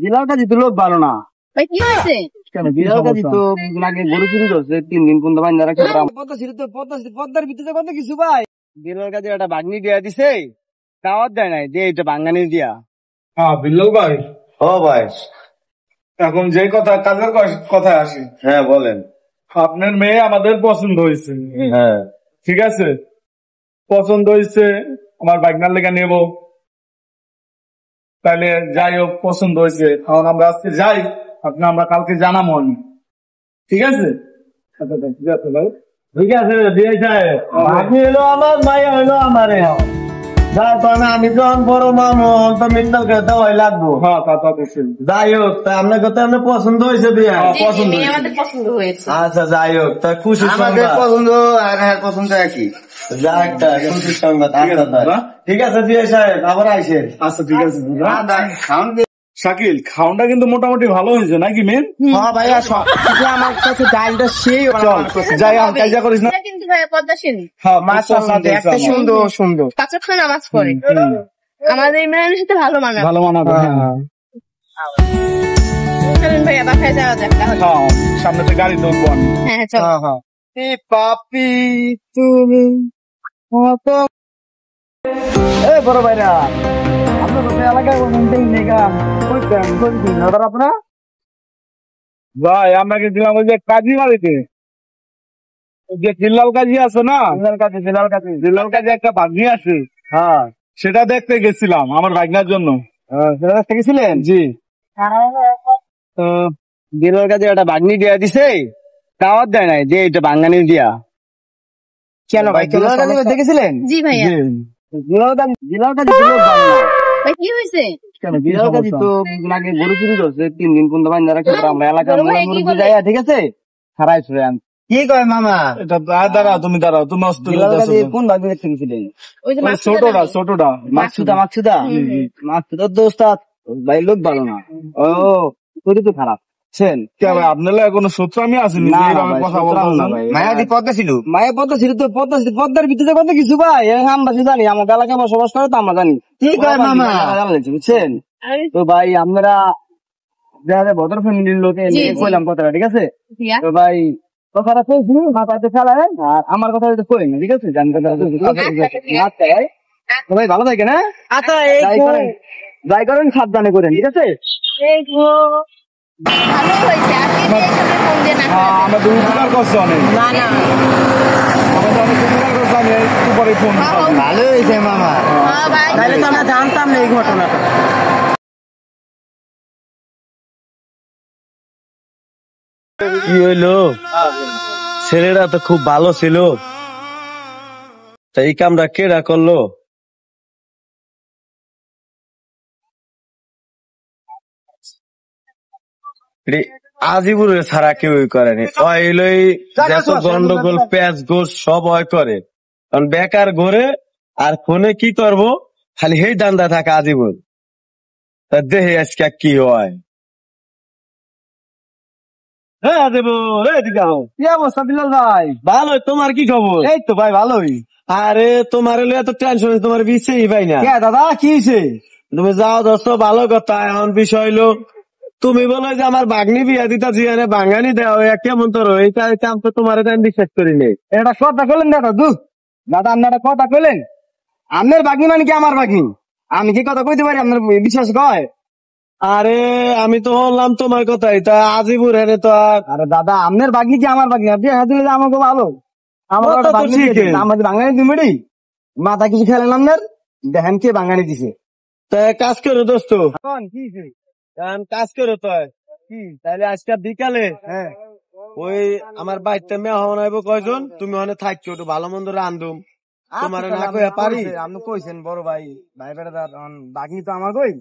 বিলাল কাজী তো লোক ভালো না। ভাই কি হয়েছে? কেন বিলাল কাজী তো আগে গরু চুরি করছে 3 দিন পর্যন্ত বাইন্দা রাখছে। পদ্মার ভিতরে কত কিছু ভাই। বিলাল কাজী একটা বাগনি দিয়া দিছে, দাওয়াত দেয় নাই যে এটা বাঙালি দিয়া। হ্যাঁ বিল্লাল ভাই, ও ভাই, এখন যে কাজের কথা আসি। হ্যাঁ বলেন। আপনার মেয়ে আমাদের পছন্দ হয়েছে। হ্যাঁ ঠিক আছে, পছন্দ হয়েছে, আমার বাগনার লেগে নেব। তাহলে যাই হোক, পছন্দ হয়েছে, এখন আমরা আজকে যাই, আমরা কালকে জানাবো। ঠিক আছে, ঠিক আছে ভাই, ঠিক আছে দিয়ে যায়। আপনি হলো আমার, মাইয়া হলো আমার। আমি যখন বড় মানুষ তো মিন্টাল খেতে হয় লাগবো। হ্যাঁ তা তো দেখছি। যাই হোক, তা আপনার কথা আপনার পছন্দ হয়েছে বিয়া? পছন্দ হয়েছে। আমাদের পছন্দ হয়েছে। আচ্ছা যাই হোক, তা খুশি আমাদের সংবাদ। পছন্দ আর হ্যাঁ পছন্দ একই। যাক তা, খুশির সংবাদ। আচ্ছা তাই। ঠিক আছে দিয়ে সাহেব, আবার আইসেন। আচ্ছা ঠিক আছে। খাওন শাকিল, খাওয়াটা কিন্তু মোটামুটি ভালো হয়েছে নাকি মেন? হ্যাঁ ভাইয়া, সবকিছু আমার কাছে ডালটা সেই চল যাই, আর কাজা করিস না। এটা কিন্তু ভাই পদ্মাসীন। হ্যাঁ মাশাআল্লাহ, একটা সুন্দর সুন্দর। 5 ওয়াক্ত নামাজ পড়ে। আমাদের ইমরানের সাথে ভালো মানাবে। ভালো মানাবে। চলুন ভাইয়া বাসায় যাওয়া যাক তাহলে। হ্যাঁ, সামনে তো গাড়ি ধরবো আমি। হ্যাঁ চল। হ্যাঁ হ্যাঁ। পাপি তুমি বড় ভাইরা, আপনার এলাকায় আপনার ভাই আমরা গেছিলাম ওই যে কাজী বাড়িতে, যে জিল্লাল কাজী আছে না, জিল্লাল কাজী একটা ভাগ্নি আছে। হ্যাঁ, সেটা দেখতে গেছিলাম আমার ভাগ্নার জন্য। সেটা দেখতে গেছিলেন? জি। তো দিলার কাছে একটা বাগনি দিয়া দিছে, দাওয়াত দেয় নাই যে এটা বাঙালি দিয়া। কেন ভাই, দিলার কাছে দেখেছিলেন? জি ভাইয়া। দিলার কাছে তো লোক ভালো না। ভাই কি হয়েছে? কেন দিলার কাছে তো আগে গরু চুরি করছে 3 দিন পর্যন্ত বাইন্দা রাখছে। আমরা এলাকার গরু ভাই কি মুরব্বি বলে? যাইয়া, ঠিক আছে, খারাই ছুড়ে আন। কি কয় মামা? এটা দাঁড়াও, তুমি অস্ত দিলার কাছে কোন বাগনি দেখতে গেছিলেন? ওই যে ছোটটা মাকসুদা মাকসুদা দোস্ত ভাই, লোক ভালো না। ও তোরই তো খারাপ। আপনার কোনো সূত্র আমি আসিনি না, যে না এরকম ভাই, কথা সূত্র বলতেছেন। না ভাই। মায়াদি পদ্মা ছিল। মায়ের পদ্মা ছিল তো, পদ্মার ভিতরে কত কিছু ভাই, আমরা জানি, আমার এলাকায় বসবাস করে তো আমরা জানি। কি কয় মামা? বুঝছেন তো ভাই, আপনারা দেখা যায় ভদ্র ফ্যামিলির লোকে কইলাম কথাটা, ঠিক আছে। ভাইয়া। তো ভাই কথাটা কইছি, মাথাতে ফেলায় আর আমার কথা হয়তো কই না, ঠিক আছে। আচ্ছা ভাই, তো ভাই ভালো থাকেন। হ্যাঁ আচ্ছা যাই করেন সাবধানে করেন, ঠিক আছে। ভালো হয়েছে। আজকে এখানে ফোন দিয়ে না। আমরা তো উপকার করছি অনেক, না না। আমাদের অনেক উপকার করছি। আমি একটু পরে ফোন ভালো হয়েছে মামা। হ্যাঁ ভাই। তাহলে তো আমরা জানতাম না এই ঘটনাটা। কি হইলো? ছেলেরা তো খুব ভালো ছিল, তা এই কামটা কেডা করলো? আজিবুরের ছাড়া কেউই করেনি। যত গন্ডগোল প্যাঁচ গোস সব হয় করে, কারণ বেকার ঘরে আর ফোনে কি করবো, খালি সেই দান্দা থাকে আজিবুর। তা দেহে আজকে কি হয়। হ্যাঁ আজিবুর, এদিকে আও। কি অবস্থা বিলাল ভাই? ভালো, তোমার কি খবর? এই তো ভাই ভালোই। আরে তোমার হলে এত টেনশন, তোমার বিষয়ই পাই না। কে দাদা, কি হয়েছে? তুমি যাও দোস্ত, ভালো কথা। এখন বিষয় হলো, তুমি বলো যে আমার বাগনি বিয়া দিতা জিয়ানে বাঙালি দেওয়া কেমন তোর, এইটা আমি তো তোমার আমি বিশ্বাস করি নি। এটা কথা কইলেন দাদা, দাদা আপনি একটা কথা কইলেন। আপনার বাগনি মানে কি আমার বাগনি? আমি কি কথা কইতে পারি আপনার বিশ্বাস কয়? আরে আমি তো বললাম তোমার কথাই, তা আজিবুর হেনে তো আরে দাদা, আপনার বাগনি কি আমার বাগনি? আপনি দিলে যে আমাকে ভালো, আমার কথা একটা তো বাগনি ঠিক। দিয়েছে। আমাদের বাঙালি দিমেরি মাথা কিছু খেলেন আপনার, দেখেন কে বাঙালি দিছে। তা কাজ করো দোস্ত, এখন কি হয়েছে? কাজ করো তো কি? তাহলে আজকে বিকালে হ্যাঁ, ওই আমার বাড়িতে মেহমান আইব কয়জন, তুমি ওখানে থাকছো, একটু ভালো মন্দ রান্ধুম। তোমার না কইয়া পারি? আপনি কইছেন বড় ভাই, ভাই বেড়াদার বাগনি তো আমার কই,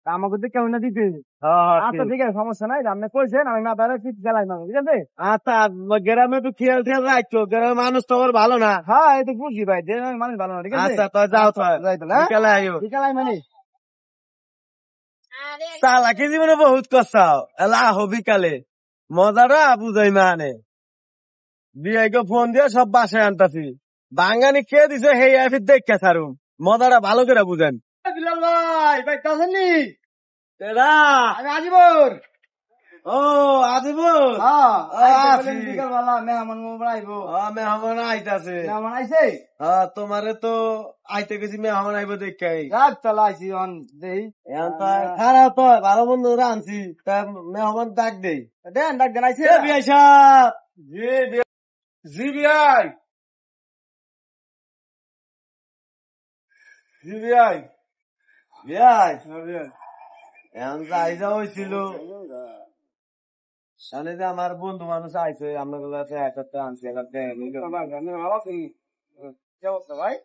আমাকে তো কেউ না দিতে। আচ্ছা ঠিক আছে, সমস্যা নাই। আপনি কইছেন, আমি না তাহলে ঠিক গেলাই মামা, ঠিক আছে। আচ্ছা, গ্রামে একটু খেয়াল ঠেয়াল রাখছো, গ্রামের মানুষ তো আবার ভালো না। হ্যাঁ এই তো বুঝছি ভাই, যে মানুষ ভালো না, ঠিক আছে। আচ্ছা তো যাও তো, যাই তাহলে, হ্যাঁ? বিকালে আইও। বিকালাই মানে চালাকি জীবনে বহুত কষ্টাও, এলা আহো বিকালে, মজাটা বুঝাই মানে। বিয়াইকে ফোন দিয়ে সব বাসায় আনতাছি, বাঙালি খেয়ে দিছে সেই আইফির দেখে ছাড়ুম, মজাটা ভালো করে বুঝেন। বিলাল ভাই, ভাই কাছেন নি? এরা আমি আজিবর। ও আজিবুল হ্যাঁ, আছি। বিকালবেলা মেহমান আইবো। মেহমান আইতাছে মেহমান আইছে? তোমারে তো আইতে গেছি মেহমান আইবো দেখাই রাত চালা আইছি অন দেই। এখন তো খারাপ তো ভালো বন্ধুরা আনছি তা মেহমান ডাক দেই দেন ডাক দেন আইছে। বিআই সাহেব জিবিআই জিবিআই বিআই এখন যাইজা হয়েছিল সালে যে আমার বন্ধু মানুষ আইছে আপনার কাছে একটা আনছি একটা ভালো আছেন? কি অবস্থা ভাই?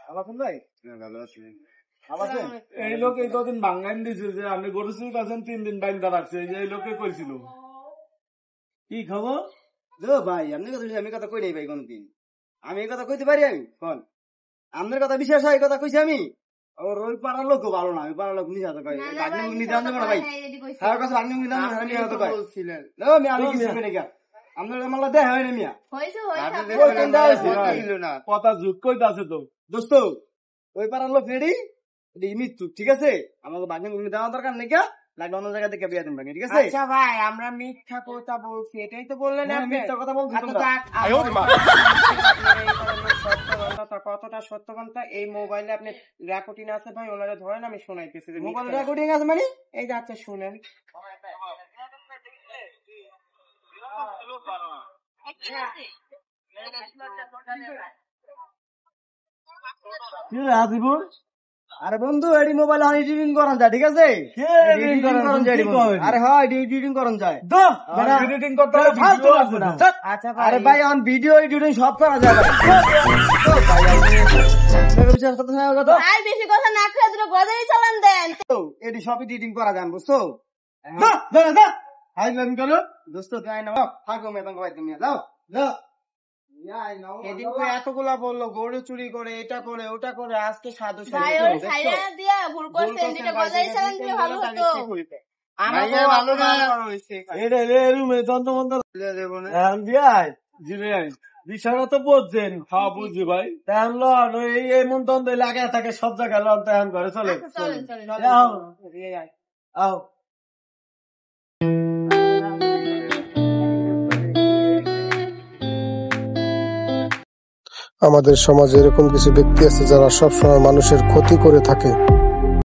ভালো আছেন ভাই? ভালো আছেন? এই লোক এই কদিন বাঙ্গাইন দিছে যে আপনি গরু চুরি করছেন 3 দিন বাইন্দা রাখছে এই লোকে কইছিল। কি খবর ভাই আপনি কথা আমি কথা কই নাই ভাই কোনদিন। আমি এই কথা কইতে পারি আমি কোন? আপনার কথা বিশ্বাস হয় এই কথা কইছি আমি? ওর ওই পাড়ার লোক ভালো না, ওই পাড়ার লোক নিজে হাতে কয় বাগনি মুগনি দাম দেবো না ভাই। তার কাছে বাগনি মুগনি দাম আমি হাতে কয় আমি কিছু কই নাই। আপনার মামলা দেয়া হয় না মিয়া। কথা জুট কইতাছে তো দোস্ত ওই পাড়ার লোক রেডি মৃত্যু, ঠিক আছে? আমাকে বাগনি মুগনি দেওয়া দরকার নেই, লাগলে অন্য জায়গা থেকে বিয়া দেবেন, ঠিক আছে? আচ্ছা ভাই, আমরা মিথ্যা কথা বলছি, এটাই তো বললেন হ্যাঁ, আপনি। মিথ্যা কথা বলছি আচ্ছা, তোমরা। থাক, সত্যবানটা কতটা সত্যবানটা এই মোবাইলে আপনি রেকর্ডিং আছে ভাই, ওনারা ধরেন আমি শোনাইতেছি যে মোবাইল মিথ্যা। রেকর্ডিং আছে মানে? এই যে আচ্ছা শুনেন। কি রে আজিবুল আরে বন্ধু এডি মোবাইল হানি এডিটিং করান যায়, ঠিক আছে? editing করান যায়, এডি বন্ধু। আরে হ্যাঁ এডিটিং করান যায়। এডিটিং করতে হলে ফালতু ভিডিও লাগবে আছে না। না। আচ্ছা ভাই, আরে ভাই অন ভিডিও এডিটিং সব করা যায় ভাই। বিশ্বাস করতে হয় কথা? ভাই বেশি কথা না খেয়ে দুটো গজাই চালান দেন। এডি সব এডিটিং করা যায় বুঝছো? হাই লাইন করো দোস্ত তাই না থাকো মেতন কই তুমি যাও যাও এদিন তো এতগুলা বললো গরু চুরি করে, এটা করে, ওটা করে, আজকে সাধু ভাই ওর সাইরা দিয়া ভুল করছেন, যেটা গজাই চালান দিলে ভালো হতো। আমাকে ভালো না এটা রে রুমে তন্ত মন্ত দেবো না। এখন বিআই জিবিআই বিষয়টা তো বুঝছেন হ্যাঁ বুঝছি ভাই। তেমন লন ওই এই মন তন্দ লাগে থাকে সব জায়গায় লন তেমন করে চলে চলেন চলেন আও আও আমাদের সমাজে এরকম কিছু ব্যক্তি আছে যারা সবসময় মানুষের ক্ষতি করে থাকে।